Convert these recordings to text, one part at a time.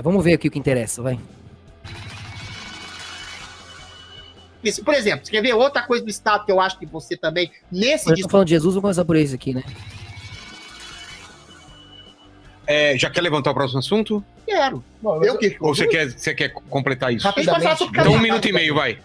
Vamos ver aqui o que interessa, vai. Por exemplo, você quer ver outra coisa do Estado que eu acho que você também, nesse Eu tô falando de Jesus, vou começar por esse aqui, né? Já quer levantar o próximo assunto? Quero. Bom, Ou você quer completar isso? Rapidamente. Então 1 minuto e meio, vai.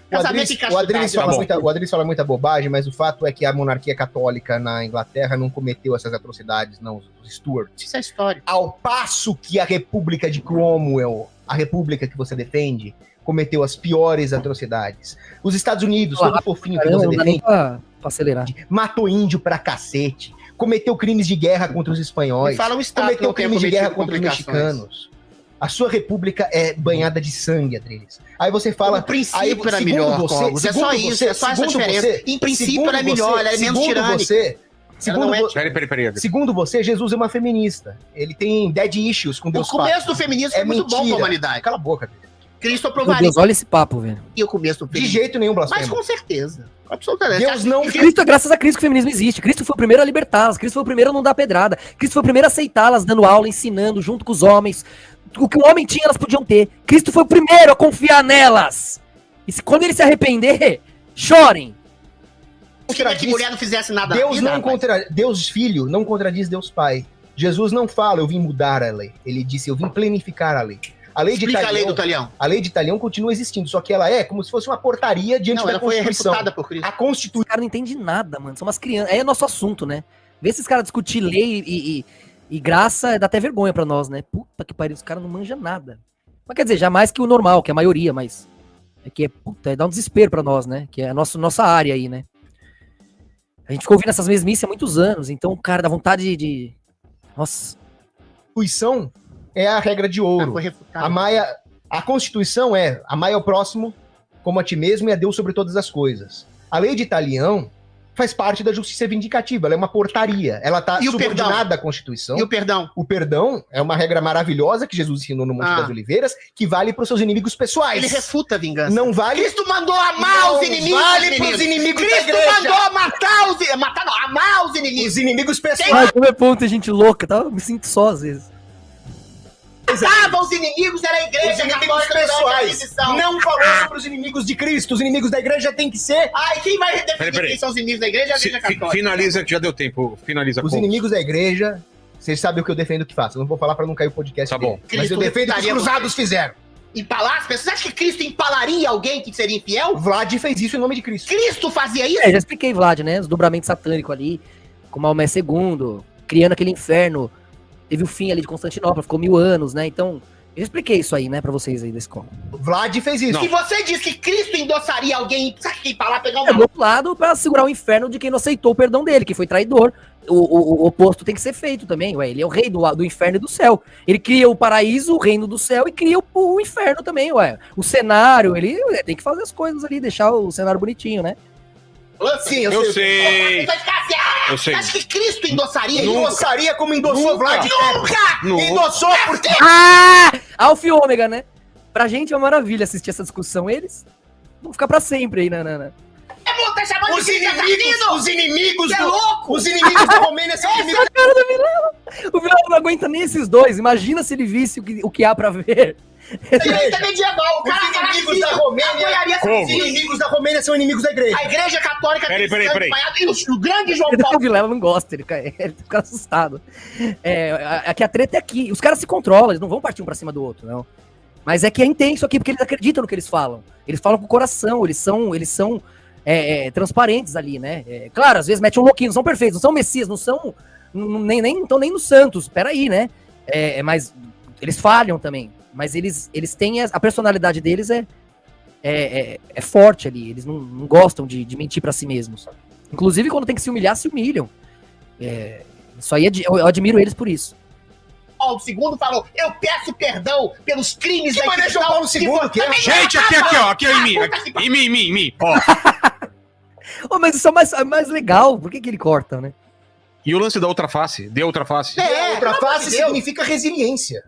O Adriles fala muita bobagem, mas o fato é que a monarquia católica na Inglaterra não cometeu essas atrocidades, não, os Stuarts. Isso é história. Ao passo que a República de Cromwell, a república que você defende, cometeu as piores atrocidades. Os Estados Unidos, todo fofinho que você Não dá nem defende, pra acelerar. matou índio pra cacete, cometeu crimes de guerra contra os espanhóis, Fala o Estado cometeu não tem crimes de guerra cometido contra os complicações. mexicanos. A sua república é banhada de sangue, Adriles. Aí você fala... O princípio aí, era segundo melhor, você- Cogos. É só segundo isso, você- é só essa segundo diferença. você- Em princípio segundo ela é melhor, você- ela é menos segundo tirânica. você- Segundo, não é- Peraí. segundo você, Jesus é uma feminista. Ele tem dead issues com O Deus começo Pai. do feminismo foi muito bom pra mentira. humanidade. Cala a boca, Adriles. Cristo Meu aprovaria Deus, olha esse papo, velho. o começo do De feminismo. jeito nenhum, Mas blasfemo. com certeza. Absolutamente. Deus não... Cristo é graças a Cristo que o feminismo existe. Cristo foi o primeiro a libertá-las. Cristo foi o primeiro a não dar pedrada. Cristo foi o primeiro a aceitá-las, dando aula, ensinando junto com os homens. O que o homem tinha, elas podiam ter. Cristo foi o primeiro a confiar nelas. E quando ele se arrepender, chorem. Não queria que mulher não fizesse nada na Deus vida, não rapaz. Deus Filho não contradiz Deus Pai. Jesus não fala, eu vim mudar a lei. Ele disse, eu vim planificar a lei. A lei de Explica a lei do Italião, talhão. a lei de Italião continua existindo, só que ela é como se fosse uma portaria diante Não, da ela foi Constituição. refutada por Cristo. A Constituição. Os caras não entendem nada, mano. São umas crianças. Aí é nosso assunto, né? Ver esses caras discutir lei e graça dá até vergonha pra nós, né? Puta que pariu, os caras não manjam nada. Mas quer dizer, já mais que o normal, que é a maioria, mas... dá um desespero pra nós, né? Que é a nossa área aí, né? A gente ficou ouvindo essas mesmices há muitos anos, então, cara, dá vontade de... Nossa. Constituição é a regra de ouro. Foi refutada. A Constituição é amai ao próximo como a ti mesmo e a Deus sobre todas as coisas. A lei de Italião faz parte da justiça vindicativa, ela é uma portaria. Ela está E o subordinada perdão? à Constituição. E o perdão? O perdão é uma regra maravilhosa que Jesus ensinou no Monte das Oliveiras, que vale para os seus inimigos pessoais. Ele refuta a vingança. Não vale. Cristo mandou amar os inimigos. Vale para os inimigos da Cristo igreja. mandou matar os inimigos. Matar não, amar os inimigos. Os inimigos pessoais. Ai, como é ponto, gente louca, tá? Eu me sinto só às vezes. Matava os inimigos, era a igreja. Os inimigos católica durante a pessoais. Inquisição. Não falou sobre os inimigos de Cristo. Os inimigos da igreja tem que ser. Ai, quem vai definir Peraí. quem são os inimigos da igreja? É a igreja católica. Finaliza que já deu tempo. Finaliza Os com... inimigos da igreja, vocês sabem o que eu defendo que faço. Eu não vou falar para não cair o podcast. Tá bom. dele. Mas eu Cristo defendo o que os estaria- cruzados fizeram. Empalar as pessoas? Você acha que Cristo empalaria alguém que seria O infiel? Vlad fez isso em nome de Cristo. Cristo fazia isso? Já expliquei, Vlad, né? Os dobramentos satânicos ali, com Maomé II, criando aquele inferno. Teve o fim ali de Constantinopla, ficou 1000 anos, né? Então, eu expliquei isso aí, né, pra vocês aí da escola. O Vlad fez isso. Não. Se você diz que Cristo endossaria alguém, você acha que empalar, pegar É do uma... outro lado pra segurar o inferno de quem não aceitou o perdão dele, que foi traidor. O oposto tem que ser feito também, ué. Ele é o rei do inferno e do céu. Ele cria o paraíso, o reino do céu, e cria o inferno também, ué. O cenário, ele tem que fazer as coisas ali, deixar o cenário bonitinho, né? Sim, Eu sei. Eu Você sei. acha que Cristo endossaria? Ele endossaria como endossou o Vlad. Nunca! Endossou porque... Alfa e ômega, né? Pra gente é uma maravilha assistir essa discussão. Eles vão ficar pra sempre aí, né? É bom, tá chamando Os de Cristo inimigos, assassino? os inimigos, Você é louco? os inimigos da Romênia são inimigos. A cara do Vilela. O Vilela não aguenta nem esses dois. Imagina se ele visse o que há pra ver. Direita é medieval. O Os cara inimigos da Romênia, apoiaria Como? os inimigos da Romênia são inimigos da igreja. a igreja católica Peraí. espalhado. E o grande João O Paulo. Vilela não gosta, ele fica assustado. Aqui a treta é aqui. Os caras se controlam, eles não vão partir um pra cima do outro, não. Mas é que é intenso aqui, porque eles acreditam no que eles falam. Eles falam com o coração, eles são transparentes ali, né? Claro, às vezes metem um louquinho, não são perfeitos, não são messias, não são. Nem estão nem no Santos, peraí, né? Mas eles falham também. Mas eles têm. A personalidade deles é forte ali. Eles não gostam de mentir pra si mesmos. Inclusive, quando tem que se humilhar, se humilham. Isso aí eu admiro eles por isso. Paulo II falou: eu peço perdão pelos crimes Que maneira João Paulo II que é? Gente, aqui, ó, em mim. Ó. Oh, mas isso é mais legal. Por que ele corta, né? E o lance da outra face? De outra face? Outra face significa resiliência.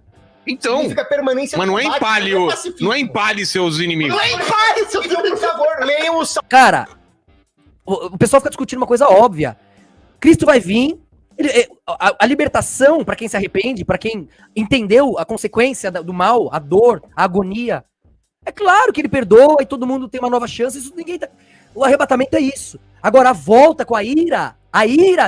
Então, Significa permanência. mas não é no combate, empalhe, não é pacifismo. não é empalhe seus inimigos. Não é empalhe, seu Então, por favor, leiam o Salmo. Cara, o pessoal fica discutindo uma coisa óbvia. Cristo vai vir. a libertação, pra quem se arrepende, pra quem entendeu a consequência do mal, a dor, a agonia, é claro que ele perdoa e todo mundo tem uma nova chance. Isso ninguém tá... O arrebatamento é isso. Agora, a volta com a ira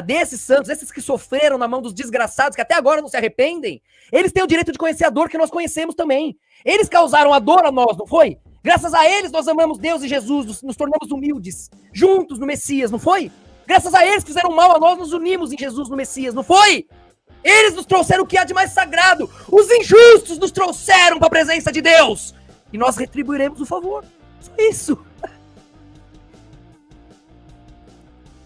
desses santos, esses que sofreram na mão dos desgraçados, que até agora não se arrependem, eles têm o direito de conhecer a dor que nós conhecemos também. Eles causaram a dor a nós, não foi? Graças a eles nós amamos Deus e Jesus, nos tornamos humildes, juntos no Messias, não foi? Graças a eles que fizeram mal a nós, nos unimos em Jesus no Messias, não foi? Eles nos trouxeram o que há de mais sagrado. Os injustos nos trouxeram para a presença de Deus. E nós retribuiremos o favor. Só isso.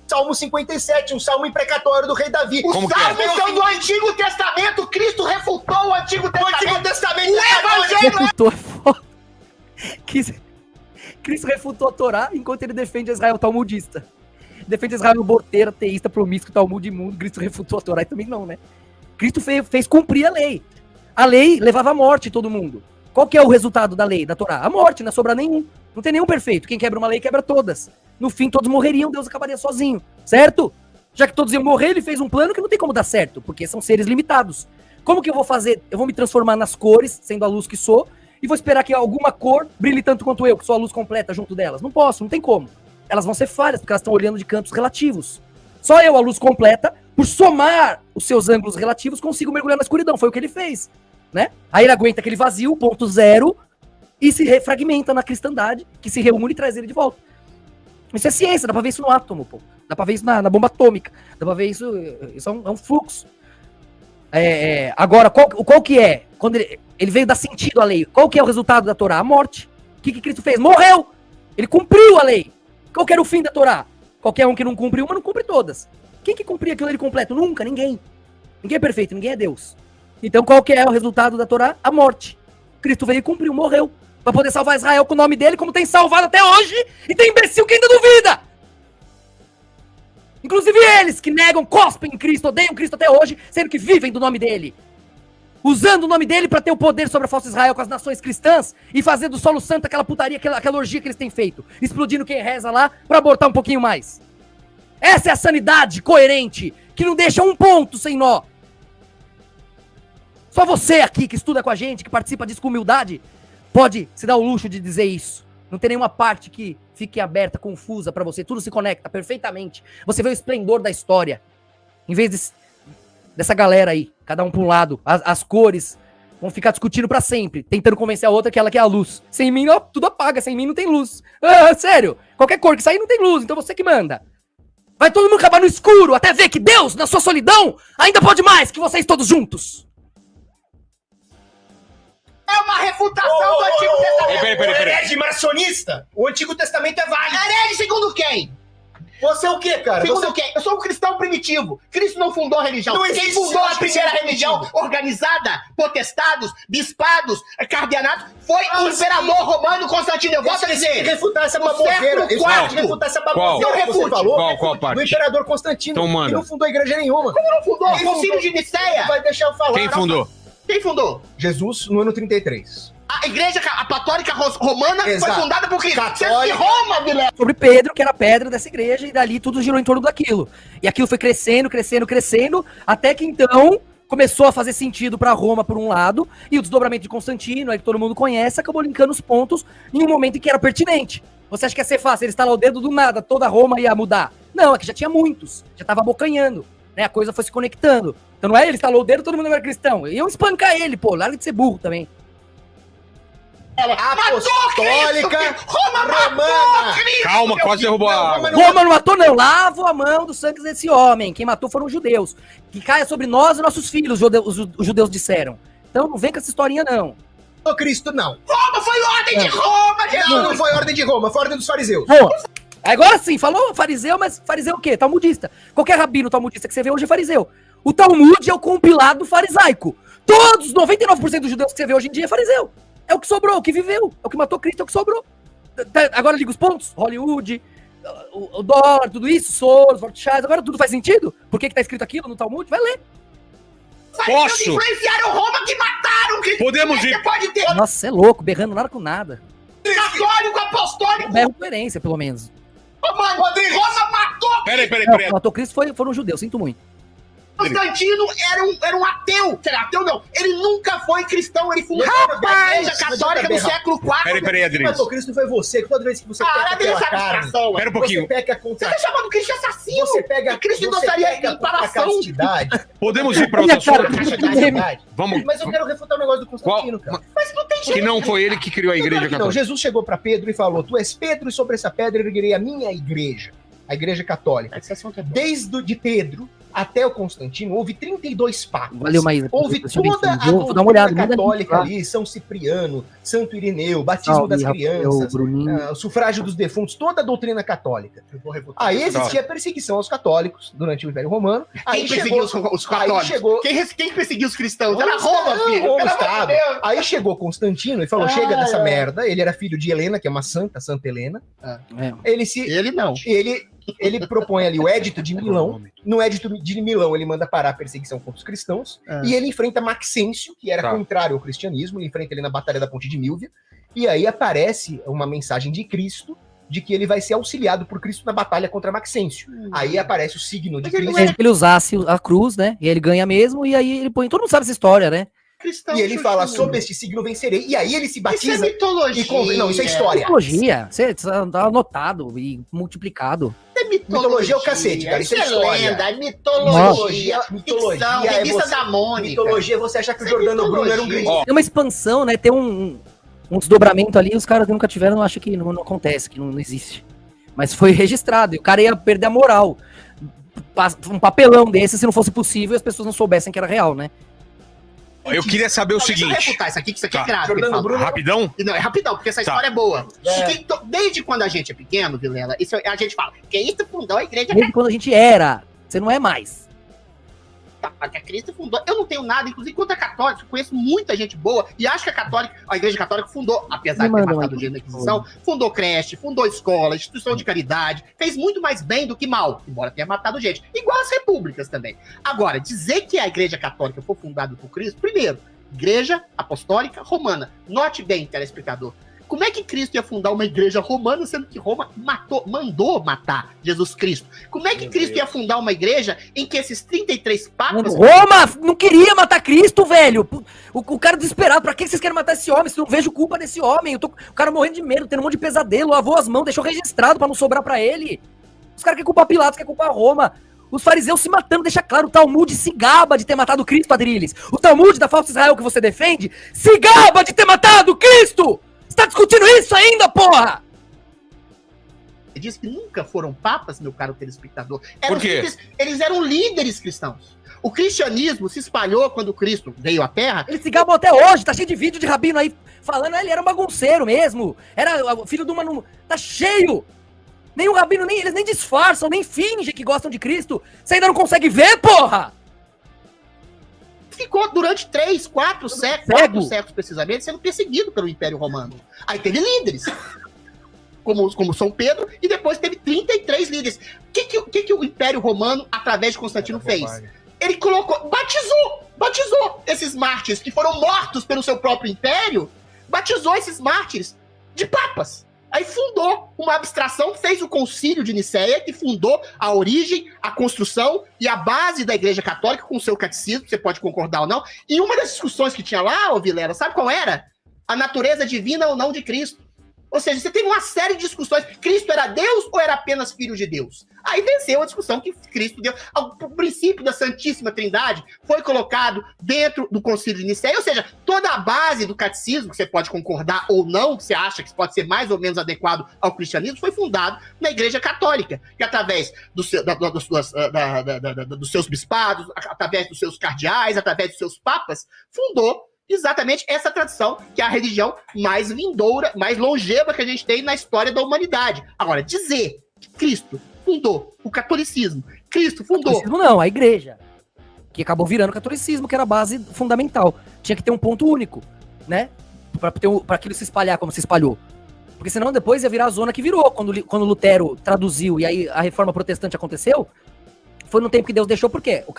Salmo 57, um salmo imprecatório do rei Davi. Os Como que é? salmos são do Antigo Testamento. Cristo refutou o Antigo Testamento. O Evangelho Refutou, é foda. Cristo refutou a Torá enquanto ele defende Israel talmudista. Defende Israel borteira, teísta, promíscuo, talmude imundo. Cristo refutou a Torá e também não, né? Cristo fez cumprir a lei. A lei levava à morte todo mundo. Qual que é o resultado da lei, da Torá? A morte, não sobra nenhum. Não tem nenhum perfeito. Quem quebra uma lei, quebra todas. No fim, todos morreriam, Deus acabaria sozinho. Certo? Já que todos iam morrer, ele fez um plano que não tem como dar certo, porque são seres limitados. Como que eu vou fazer? Eu vou me transformar nas cores, sendo a luz que sou, e vou esperar que alguma cor brilhe tanto quanto eu, que sou a luz completa junto delas. Não posso, não tem como. Elas vão ser falhas, porque elas estão olhando de cantos relativos. Só eu, a luz completa, por somar os seus ângulos relativos, consigo mergulhar na escuridão. Foi o que ele fez, né? Aí ele aguenta aquele vazio, ponto zero, e se refragmenta na cristandade, que se reúne e traz ele de volta. Isso é ciência, dá pra ver isso no átomo, pô. Dá pra ver isso na bomba atômica. Dá pra ver isso, isso é um fluxo. Agora, qual que é? Quando ele veio dar sentido à lei, qual que é o resultado da Torá? A morte. O que Cristo fez? Morreu! Ele cumpriu a lei. Qual que era o fim da Torá? Qualquer um que não cumpre uma, não cumpre todas. Quem que cumpria aquilo ali completo? Nunca, ninguém. Ninguém é perfeito, ninguém é Deus. Então qual que é o resultado da Torá? A morte. Cristo veio e cumpriu, morreu. Pra poder salvar Israel com o nome dele, como tem salvado até hoje, e tem imbecil que ainda duvida. Inclusive eles que negam, cospem em Cristo, odeiam Cristo até hoje, sendo que vivem do nome dele. Usando o nome dele pra ter o poder sobre a falsa Israel com as nações cristãs e fazer do solo santo aquela putaria, aquela orgia que eles têm feito. Explodindo quem reza lá pra abortar um pouquinho mais. Essa é a sanidade coerente, que não deixa um ponto sem nó. Só você aqui que estuda com a gente, que participa disso com humildade, pode se dar o luxo de dizer isso. Não tem nenhuma parte que fique aberta, confusa pra você. Tudo se conecta perfeitamente. Você vê o esplendor da história. Em vez dessa galera aí, cada um pra um lado, as cores vão ficar discutindo pra sempre, tentando convencer a outra que ela quer a luz. Sem mim, ó, tudo apaga. Sem mim não tem luz. Ah, sério. Qualquer cor que sair não tem luz, então você que manda. Vai todo mundo acabar no escuro até ver que Deus, na sua solidão, ainda pode mais que vocês todos juntos. é uma refutação do Antigo Testamento. Peraí. Herege maçonista, o Antigo Testamento é válido. Herege segundo quem? Você é o quê, cara? Segundo quem? Eu sou um cristão primitivo. Cristo não fundou a religião. Não Quem existe fundou a primeira primitivo. religião organizada, potestados, bispados, cardeanatos, foi o imperador romano Constantino. Eu volto a dizer. Refutar essa No baboseira. século Eu IV. vou refutar essa Qual? baboseira que você Refute. falou. Qual parte? Do imperador Constantino, Então manda. que não fundou igreja nenhuma. Como não fundou? Quem O Concílio fundou? de Nicéia. Vai deixar eu falar. Quem fundou? Quem fundou? Jesus, no ano 33. A igreja apostólica romana Exato. foi fundada por Cristo. Sendo que Católica. Roma, Vilela. Sobre Pedro, que era a pedra dessa igreja, e dali tudo girou em torno daquilo. E aquilo foi crescendo, até que então começou a fazer sentido pra Roma por um lado, e o desdobramento de Constantino, aí que todo mundo conhece, acabou linkando os pontos em um momento em que era pertinente. Você acha que ia ser fácil? Ele estalar o dedo do nada, toda Roma ia mudar. Não, é que já tinha muitos, já tava abocanhando, né? A coisa foi se conectando. Então não é ele estalou o dedo, todo mundo era cristão. E eu espancar ele, pô, larga de ser burro também. Apostólica Roma matou romana. Cristo. Calma, quase derrubou a água. Roma não matou, não. Lavo a mão dos sangues desse homem. Quem matou foram os judeus. Que caia sobre nós e nossos filhos, os judeus disseram. Então não vem com essa historinha, não. O Cristo, não. Roma foi ordem de Roma, Jesus. Não foi ordem de Roma, foi ordem dos fariseus. Pô, agora sim, falou fariseu, mas fariseu o quê? Talmudista. Qualquer rabino talmudista que você vê hoje é fariseu. O Talmud é o compilado farisaico. Todos, 99% dos judeus que você vê hoje em dia é fariseu. É o que sobrou, o que viveu. É o que matou Cristo, é o que sobrou. Agora liga os pontos. Hollywood, o dólar, tudo isso, Soros, Rothschild. Agora tudo faz sentido? Por que tá escrito aquilo no Talmud? Vai ler. Posso? Influenciaram Roma que mataram Cristo. Podemos Você ir. pode ter Nossa, você é louco, berrando nada com nada. católico, apostólico. Berro coerência, pelo menos. Roma matou Peraí. Não, quem matou Cristo foram os judeus, sinto muito. Constantino era um ateu. Ateu não. Ele nunca foi cristão. Ele fundou a Igreja Católica no século IV. Peraí, Adriano. Mas o Cristo foi você, que toda vez que você peca pela carne, Pera um pouquinho. você peca Você contra... tá chamando Cristo de assassino. Você pega... E Cristo não você estaria peca em paração. contra a castidade. Podemos ir para outro assunto? Castidade. Vamos. Mas eu quero refutar o negócio do Constantino, cara. Mas não tem Que jeito. não foi ele que criou a igreja Claro que não. católica. Jesus chegou para Pedro e falou: tu és Pedro e sobre essa pedra erguerei a minha igreja, a igreja católica. Esse assunto é bom. Desde de Pedro até o Constantino, houve 32 papas. Valeu, Maísa. Houve Deixa eu ver toda a aqui. Vou dar uma olhada. doutrina Manda católica lá. ali, São Cipriano, Santo Irineu, batismo Salve, das Rafael, crianças, Bruninho. o sufrágio dos defuntos, toda a doutrina católica. Eu vou refutar. Aí existia perseguição aos católicos durante o Império Romano. Aí Quem perseguiu chegou, os católicos? aí chegou- Quem perseguiu os cristãos? Roma Era Roma, Estado, filho. Roma Pelo amor de Estado. Deus. Aí chegou Constantino e falou: Ah, chega dessa é. merda. Ele era filho de Helena, que é uma santa, Santa Helena. É. Ele não. ele propõe ali o Édito de Milão. No Édito de Milão, ele manda parar a perseguição contra os cristãos. E ele enfrenta Maxêncio, que era Tá. contrário ao cristianismo. Ele enfrenta ele na Batalha da Ponte de Milvia. E aí aparece uma mensagem de Cristo, de que ele vai ser auxiliado por Cristo na batalha contra Maxêncio. Aí aparece o signo de Mas ele Cristo. não é Se ele usasse a cruz, né? E aí ele ganha mesmo, e aí ele põe. Todo mundo sabe essa história, né? Cristão, E ele fala: Chuchu. sob este signo vencerei. E aí ele se Isso é batiza. mitologia. Não, isso é história. Mitologia. Você tá anotado e multiplicado. É Mitologia é o cacete, cara, isso é história. lenda, é mitologia. Mitologia Ficção, é revista você- da Mônica. Mitologia é você achar que o Isso é Giordano Bruno era um mitologia. grande... Ó, Tem uma expansão, né? Tem um desdobramento ali, os caras nunca tiveram, não acham que não acontece, que não existe. Mas foi registrado, e o cara ia perder a moral. Um papelão desse, se não fosse possível, as pessoas não soubessem que era real, né? eu queria saber o Deixa eu seguinte. refutar isso aqui, que isso aqui Tá. é grave. que ele Giordano fala. Bruno- Rapidão? E não, é rapidão, porque essa Tá. história é boa. É. Desde quando a gente é pequeno, Vilela, a gente fala que Cristo fundou a igreja Desde quando a gente era, você não é mais. católica. Cristo fundou. Eu não tenho nada, inclusive, contra católicos. Eu conheço muita gente boa e acho que a igreja católica fundou, apesar de ter manda matado uma gente na Inquisição, fundou creche, fundou escola, instituição de caridade, fez muito mais bem do que mal, embora tenha matado gente. Igual as repúblicas também. Agora, dizer que a igreja católica foi fundada por Cristo, primeiro, Igreja Apostólica Romana. Note bem, telespectador. Como é que Cristo ia fundar uma igreja romana, sendo que Roma mandou matar Jesus Cristo? Como é que Cristo ia fundar uma igreja em que esses 33 papas... Roma não queria matar Cristo, velho. O cara desesperado. Pra que vocês querem matar esse homem? Se não vejo culpa desse homem. O cara morrendo de medo, tendo um monte de pesadelo, lavou as mãos, deixou registrado pra não sobrar pra ele. Os caras querem culpar Pilatos, querem culpar Roma. Os fariseus se matando, deixa claro, o Talmud se gaba de ter matado Cristo, Adriles. O Talmud da falsa Israel que você defende se gaba de ter matado Cristo! Você tá discutindo isso ainda, porra? Ele diz que nunca foram papas, meu caro telespectador. Por quê? Eles eram líderes cristãos. O cristianismo se espalhou quando Cristo veio à Terra. Eles se gabam até hoje, tá cheio de vídeo de rabino aí falando, ele era um bagunceiro mesmo. Era o filho de uma... Tá cheio! Nem o rabino, eles nem disfarçam, nem fingem que gostam de Cristo. Você ainda não consegue ver, porra? Ficou durante 3, 4 séculos, 4 séculos precisamente, sendo perseguido pelo Império Romano. Aí teve líderes, como São Pedro, e depois teve 33 líderes. O que o Império Romano, através de Constantino, fez? Ele colocou, batizou esses mártires que foram mortos pelo seu próprio império, batizou esses mártires de papas. Aí fundou uma abstração, fez o concílio de Nicéia, que fundou a origem, a construção e a base da Igreja Católica com o seu catecismo, você pode concordar ou não. E uma das discussões que tinha lá, ô Vilela, sabe qual era? A natureza divina ou não de Cristo. Ou seja, você tem uma série de discussões. Cristo era Deus ou era apenas filho de Deus? Aí venceu a discussão que Cristo deu. O princípio da Santíssima Trindade foi colocado dentro do Concílio de Nicéia. Ou seja, toda a base do catecismo, que você pode concordar ou não, que você acha que pode ser mais ou menos adequado ao cristianismo, foi fundado na Igreja Católica, que através dos seus bispados, através dos seus cardeais, através dos seus papas, fundou exatamente essa tradição, que é a religião mais vindoura, mais longeva que a gente tem na história da humanidade. Agora, dizer que Cristo fundou o catolicismo, Cristo fundou... Catolicismo não, a igreja. Que acabou virando o catolicismo, que era a base fundamental. Tinha que ter um ponto único, né? Pra aquilo se espalhar como se espalhou. Porque senão depois ia virar a zona que virou. Quando Lutero traduziu e aí a reforma protestante aconteceu, foi no tempo que Deus deixou, por quê? O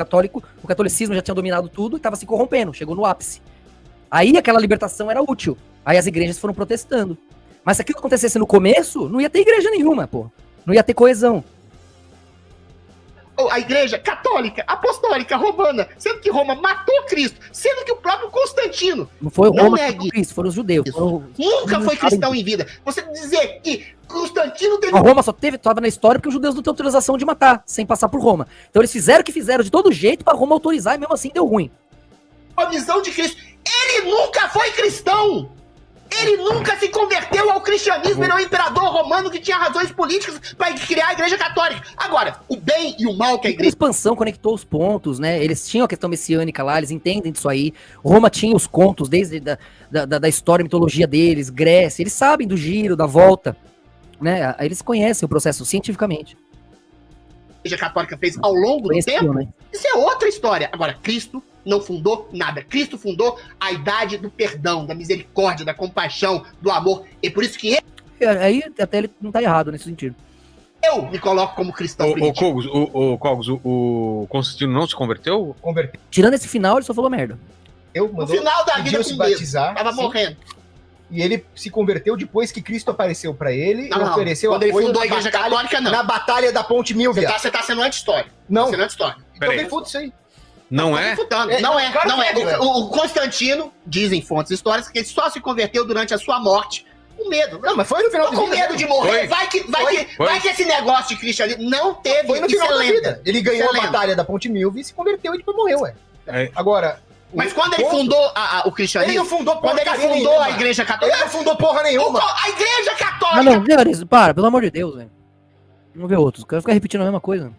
catolicismo já tinha dominado tudo e estava se corrompendo, chegou no ápice. Aí aquela libertação era útil. Aí as igrejas foram protestando. Mas se aquilo acontecesse no começo, não ia ter igreja nenhuma, pô. Não ia ter coesão. a igreja católica, apostólica, romana, sendo que Roma matou Cristo, sendo que o próprio Constantino Não foi o Não Roma que negue. matou Cristo, foram os judeus. nunca foi cristão em vida. Você dizer que Constantino teve A Roma só estava na história porque os judeus não têm autorização de matar, sem passar por Roma. Então eles fizeram o que fizeram de todo jeito pra Roma autorizar e mesmo assim deu ruim. uma visão de Cristo. Ele nunca foi cristão. Ele nunca se converteu ao cristianismo. Ele é um imperador romano que tinha razões políticas para criar a igreja católica. Agora, o bem e o mal que a A igreja... expansão conectou os pontos, né? Eles tinham a questão messiânica lá, eles entendem disso aí. Roma tinha os contos desde da história e mitologia deles, Grécia, eles sabem do giro, da volta, né? Eles conhecem o processo cientificamente. igreja católica fez ao longo do Conheciam, tempo, né? isso é outra história. Agora, Cristo não fundou nada. Cristo fundou a idade do perdão, da misericórdia, da compaixão, do amor. E por isso que Aí até ele não tá errado nesse sentido. eu me coloco como cristão Ô, primitivo. Cogos, o Constantino não se converteu? Converteu, Tirando esse final, ele só falou merda. No mandou, final da vida pediu se com Deus. batizar. Tava sim, morrendo. E ele se converteu depois que Cristo apareceu pra ele Não, e não. ofereceu Quando ele apoio fundou a na igreja batalha- católica, não. Na batalha da Ponte Milvia. Você tá sendo anti-história. Não, Tá sendo anti-história. então Peraí. me fude isso aí. Não Tô é? refutando. É, Não é, claro não que é. é, velho. O Constantino, dizem fontes históricas, que ele só se converteu durante a sua morte. Com medo. Não, mas foi no final Tô da com vida. medo de morrer. Foi. Vai que esse negócio de cristianismo não teve. Foi no isso final é da lenda. vida. Ele ganhou Isso é a lenda. batalha da Ponte Milvia e se converteu e depois morreu, ué. É. Agora... Mas o quando ele ponto- fundou o Ele cristianismo, não fundou quando ele porcaria fundou nenhuma. a igreja Ele católica, não fundou porra nenhuma. a igreja Ah, católica não, Deus, para, pelo amor de Deus, velho. Vamos ver outros. Quero ficar repetindo a mesma coisa.